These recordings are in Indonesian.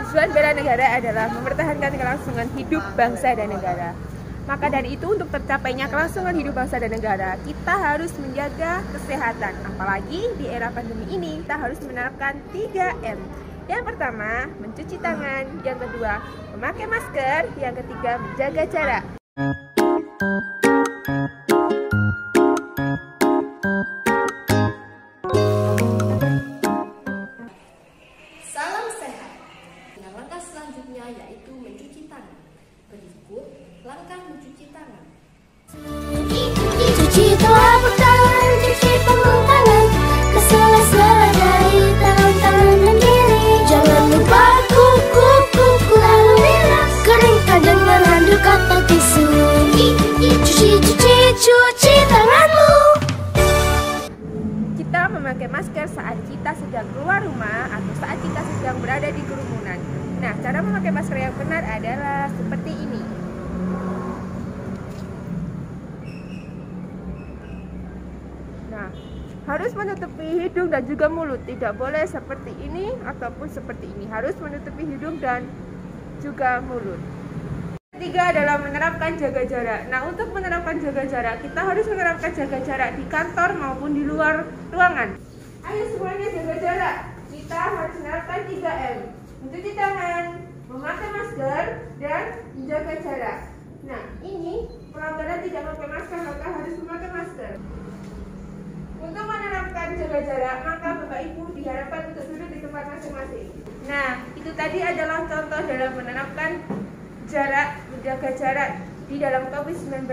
Tujuan bela negara adalah mempertahankan kelangsungan hidup bangsa dan negara. Maka dari itu, untuk tercapainya kelangsungan hidup bangsa dan negara, kita harus menjaga kesehatan. Apalagi di era pandemi ini, kita harus menerapkan 3M. Yang pertama, mencuci tangan. Yang kedua, memakai masker. Yang ketiga, menjaga jarak. Salam sehat. Nah, langkah selanjutnya yaitu mencuci tangan. Berikut langkah mencuci tangan. Cuci telapak tangan, cuci panggung tangan, ke sela-sela dari tangan dan diri. Jangan lupa kuku, lalu bilas, keringkan dengan handuk atau tisu. Cuci tanganmu. Kita memakai masker saat kita sedang keluar rumah atau saat kita sedang berada di kerumunan. Nah, cara memakai masker yang benar adalah seperti ini. Nah, harus menutupi hidung dan juga mulut. Tidak boleh seperti ini ataupun seperti ini. Harus menutupi hidung dan juga mulut. Ketiga adalah menerapkan jaga jarak. Nah, untuk menerapkan jaga jarak, kita harus menerapkan jaga jarak di kantor maupun di luar ruangan. Ayo semuanya jaga jarak. Kita harus menerapkan 3M. Mencuci tangan, memakai masker, dan menjaga jarak. Nah, ini pelanggaran tidak memakai masker, maka harus memakai masker. Untuk menerapkan jaga jarak, maka Bapak Ibu diharapkan untuk duduk di tempat masing-masing. Nah, itu tadi adalah contoh dalam menerapkan jarak, menjaga jarak di dalam COVID-19.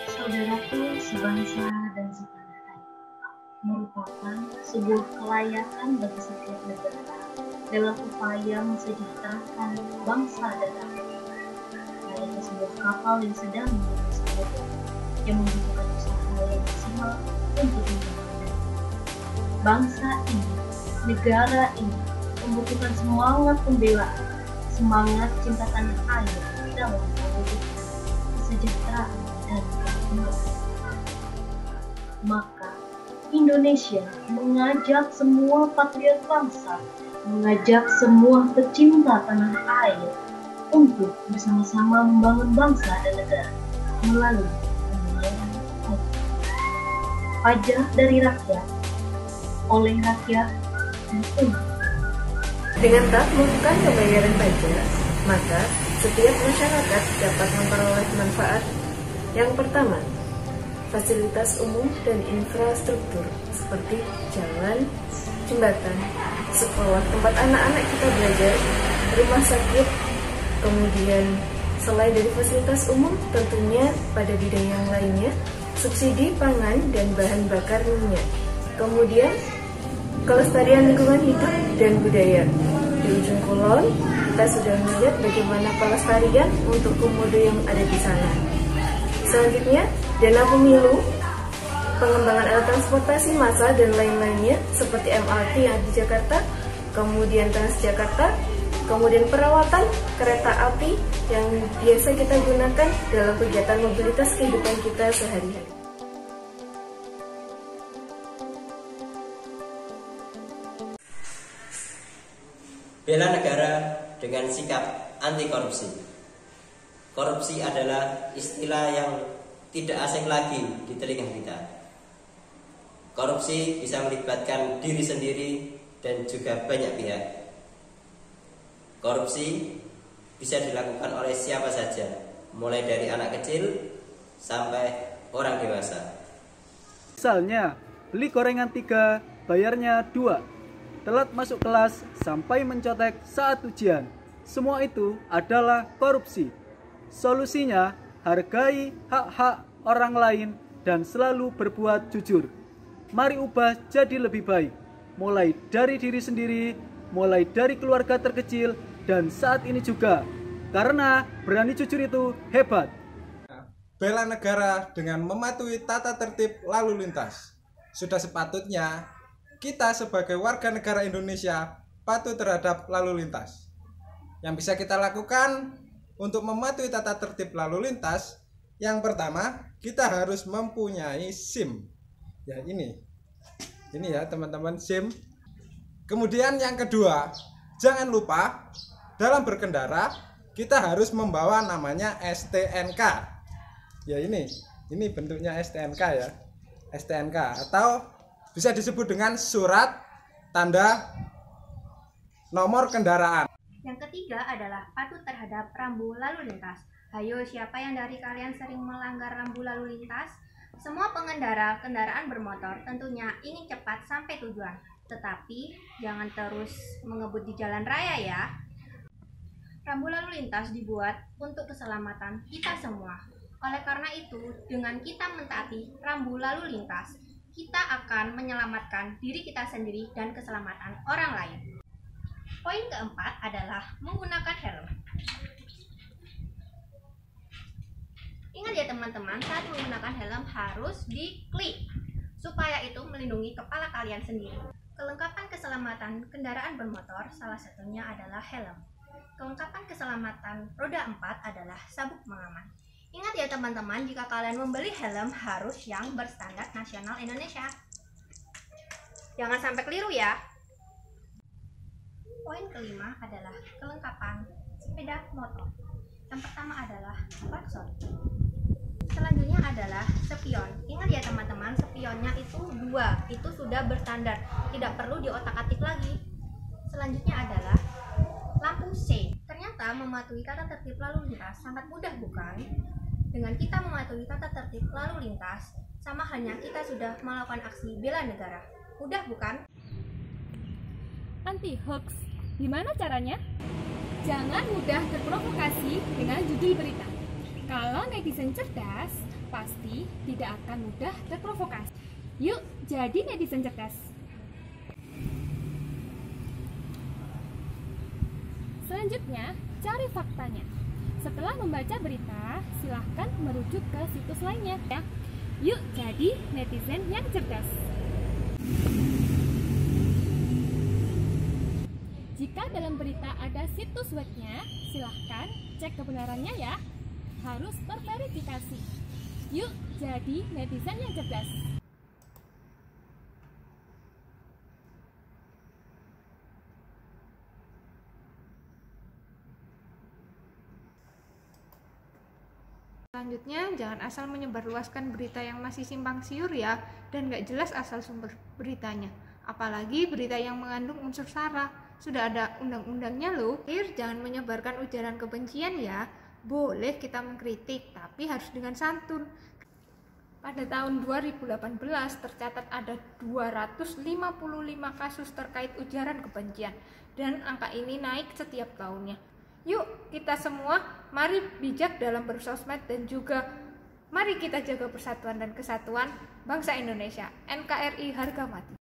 Saudaraku sebangsa dan setanah air merupakan sebuah kelayakan bagi setiap negara dalam upaya mensejahterakan bangsa dan rakyat. Layaknya sebuah kapal yang sedang menuju samudra yang membutuhkan usaha yang maksimal untuk mencapai. Bangsa ini, negara ini membutuhkan semangat pembelaan, semangat cinta tanah air dalam mewujudkan kesejahteraan dan kemakmuran. Maka Indonesia mengajak semua patriot bangsa, mengajak semua pecinta tanah air untuk bersama-sama membangun bangsa dan negara melalui pembayaran pajak dari rakyat, oleh rakyat, dan untuk. Dengan taat melakukan pembayaran pajak, maka setiap masyarakat dapat memperoleh manfaat. Yang pertama, fasilitas umum dan infrastruktur seperti jalan, jembatan, sekolah tempat anak-anak kita belajar, rumah sakit. Kemudian selain dari fasilitas umum, tentunya pada bidang yang lainnya, subsidi pangan dan bahan bakar minyak. Kemudian kelestarian lingkungan hidup dan budaya. Di ujung kulon, kita sudah melihat bagaimana pelestarian untuk komodo yang ada di sana. Selanjutnya, dana pemilu, pengembangan alat transportasi massal dan lain-lainnya seperti MRT yang ada di Jakarta, kemudian Transjakarta, kemudian perawatan kereta api yang biasa kita gunakan dalam kegiatan mobilitas kehidupan kita sehari-hari. Bela negara dengan sikap anti korupsi. Korupsi adalah istilah yang tidak asing lagi di telinga kita. Korupsi bisa melibatkan diri sendiri dan juga banyak pihak. Korupsi bisa dilakukan oleh siapa saja, mulai dari anak kecil sampai orang dewasa. Misalnya, beli gorengan 3, bayarnya 2. Telat masuk kelas sampai mencontek saat ujian. Semua itu adalah korupsi. Solusinya, hargai hak-hak orang lain dan selalu berbuat jujur. Mari ubah jadi lebih baik, mulai dari diri sendiri, mulai dari keluarga terkecil, dan saat ini juga. Karena berani jujur itu hebat. Bela negara dengan mematuhi tata tertib lalu lintas. Sudah sepatutnya kita sebagai warga negara Indonesia patuh terhadap lalu lintas. Yang bisa kita lakukan untuk mematuhi tata tertib lalu lintas Yang pertama, kita harus mempunyai SIM. Ya, ini ya teman-teman, SIM. Kemudian yang kedua, jangan lupa dalam berkendara kita harus membawa namanya STNK. Ya, ini bentuknya STNK ya. STNK atau bisa disebut dengan surat tanda nomor kendaraan. Yang ketiga adalah patuh terhadap rambu lalu lintas. Hayo, siapa yang dari kalian sering melanggar rambu lalu lintas? Semua pengendara kendaraan bermotor tentunya ingin cepat sampai tujuan, tetapi jangan terus mengebut di jalan raya ya. Rambu lalu lintas dibuat untuk keselamatan kita semua. Oleh karena itu, dengan kita mentaati rambu lalu lintas, kita akan menyelamatkan diri kita sendiri dan keselamatan orang lain. Poin keempat adalah menggunakan helm. Ingat ya teman-teman, saat menggunakan helm harus diklik supaya itu melindungi kepala kalian sendiri. Kelengkapan keselamatan kendaraan bermotor salah satunya adalah helm. Kelengkapan keselamatan roda 4 adalah sabuk pengaman. Ingat ya teman-teman, jika kalian membeli helm harus yang berstandar nasional Indonesia. Jangan sampai keliru ya. Poin kelima adalah kelengkapan sepeda motor. Yang pertama adalah klakson. Selanjutnya adalah spion. Ingat ya teman-teman, spionnya itu 2. Itu sudah berstandar, tidak perlu diotak-atik lagi. Selanjutnya adalah lampu C. Ternyata mematuhi tata tertib lalu lintas sangat mudah, bukan? Dengan kita mematuhi tata tertib lalu lintas, sama halnya kita sudah melakukan aksi bela negara. Mudah, bukan? Anti hoax. Gimana caranya? Jangan mudah terprovokasi dengan judul berita. Kalau netizen cerdas, pasti tidak akan mudah terprovokasi. Yuk, jadi netizen cerdas. Selanjutnya, cari faktanya. Setelah membaca berita, silahkan merujuk ke situs lainnya ya. Yuk, jadi netizen yang cerdas. Jika dalam berita ada situs webnya, silahkan cek kebenarannya ya. Harus terverifikasi. Yuk, jadi netizen yang cerdas. Selanjutnya, jangan asal menyebarluaskan berita yang masih simpang siur ya, dan gak jelas asal sumber beritanya. Apalagi berita yang mengandung unsur sara. Sudah ada undang-undangnya loh. Jangan menyebarkan ujaran kebencian ya. Boleh kita mengkritik, tapi harus dengan santun. Pada tahun 2018 tercatat ada 255 kasus terkait ujaran kebencian, dan angka ini naik setiap tahunnya. Yuk, kita semua mari bijak dalam bersosmed dan juga mari kita jaga persatuan dan kesatuan bangsa Indonesia. NKRI harga mati.